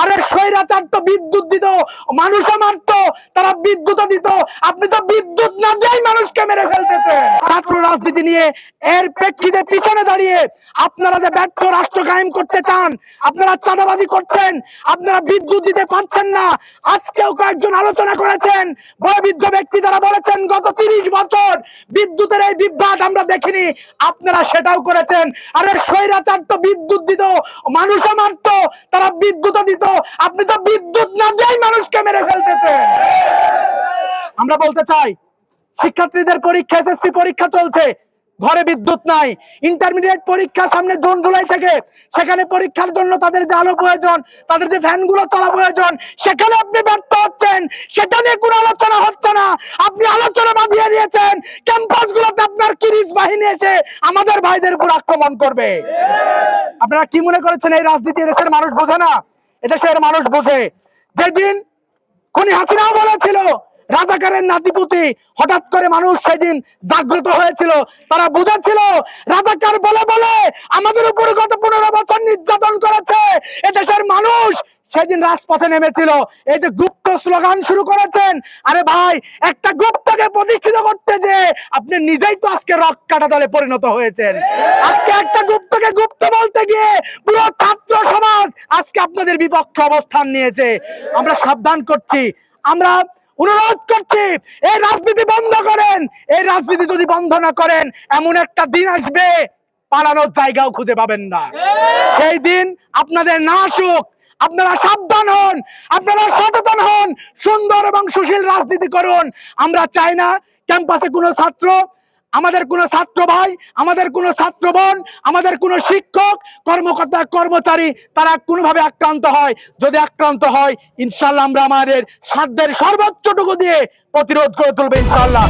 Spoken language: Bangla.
আরে স্বৈরাচার তো বিদ্যুৎ দিত, মানুষও মারত, তারা বিদ্যুৎ দিত, আপনি তো বিদ্যুৎ না দিয়েই মানুষকে মেরে ফেলতেছেন। ছাত্র রাজনীতি নিয়ে এর প্রেক্ষিতে পিছনে দাঁড়িয়ে আপনারা যে ব্যর্থ রাষ্ট্র কায়েম করতে চান, আপনারা চাঁদাবাজি করছেন, আপনারা বিদ্যুৎ দিতে পারছেন না। আজকেও কয়েকজন আলোচনা করেছেন, বয়োবৃদ্ধ ব্যক্তি তারা বলেছেন গত 30 বছর বিদ্যুতের এই বিভ্রাট আমরা দেখিনি, আপনারা সেটাও করেছেন। আরে স্বৈরাচার তো বিদ্যুৎ দিত, মানুষও মারত, তারা বিদ্যুৎ দিত, আপনি তো বিদ্যুৎ না দিয়েই মানুষকে মেরে ফেলতেছেন। আমরা বলতে চাই, শিক্ষার্থীদের পরীক্ষা, এসএসসি পরীক্ষা চলছে, ঘরে বিদ্যুৎ নাই, ইন্টারমিডিয়েট পরীক্ষা সামনে জুন জুলাই থেকে, সেখানে পরীক্ষার জন্য তাদের যে আলো প্রয়োজন, তাদের যে ফ্যানগুলো চলা প্রয়োজন, সেখানে আপনি ব্যর্থ হচ্ছেন, সেটা নিয়ে কোনো আলোচনা হচ্ছে না। আপনি আলোচনা বাঁধিয়ে দিয়েছেন ক্যাম্পাসগুলোতে আপনার কিরিচ বাহিনী এসে আমাদের ভাইদের উপর আক্রমণ করবে। আপনারা কি মনে করেছেন এই রাজনীতি এদেশের মানুষ বোঝে না? এদেশের মানুষ বোঝে। যেদিন খুনি হাসিনাও বলেছিল রাজাকারের নাতিপুতি, হঠাৎ করে মানুষ সেদিন জাগ্রত হয়েছিল, তারা বুঝেছিল রাজাকার বলে বলে আমাদের উপর গত 15 বছর নির্যাতন করেছে। এদেশের মানুষ সেদিন রাজপথে নেমেছিল। এই যে গুপ্ত স্লোগান শুরু করেছেন, আরে ভাই, একটা গুপ্তকে প্রতিষ্ঠিত করতে যে আপনি নিজেই তো আজকে রক কাটা দলে পরিণত হয়েছেন। আজকে একটা গুপ্তকে গুপ্ত বলতে গিয়ে পুরো ছাত্র সমাজ আজকে আপনাদের বিপক্ষে অবস্থান নিয়েছে। আমরা সাবধান করছি, আমরা অনুরোধ করছি, এই রাজনীতি বন্ধ করেন। এই রাজনীতি যদি বন্ধ না করেন, এমন একটা দিন আসবে পালানোর জায়গাও খুঁজে পাবেন না। সেই দিন আপনাদের না আসুক, আপনারা সাবধান হন, আপনারা সচেতন হন, সুন্দর এবং সুশীল রাজনীতি করুন। আমরা চাই না ক্যাম্পাসে কোনো ছাত্র, আমাদের কোনো ছাত্র ভাই, আমাদের কোনো ছাত্র বোন, আমাদের কোনো শিক্ষক, কর্মকর্তা, কর্মচারী তারা কোনোভাবে আক্রান্ত হয়। যদি আক্রান্ত হয়, ইনশাল্লাহ আমরা আমাদের সাধ্যের সর্বোচ্চটুকু দিয়ে প্রতিরোধ করে তুলবো ইনশাল্লাহ।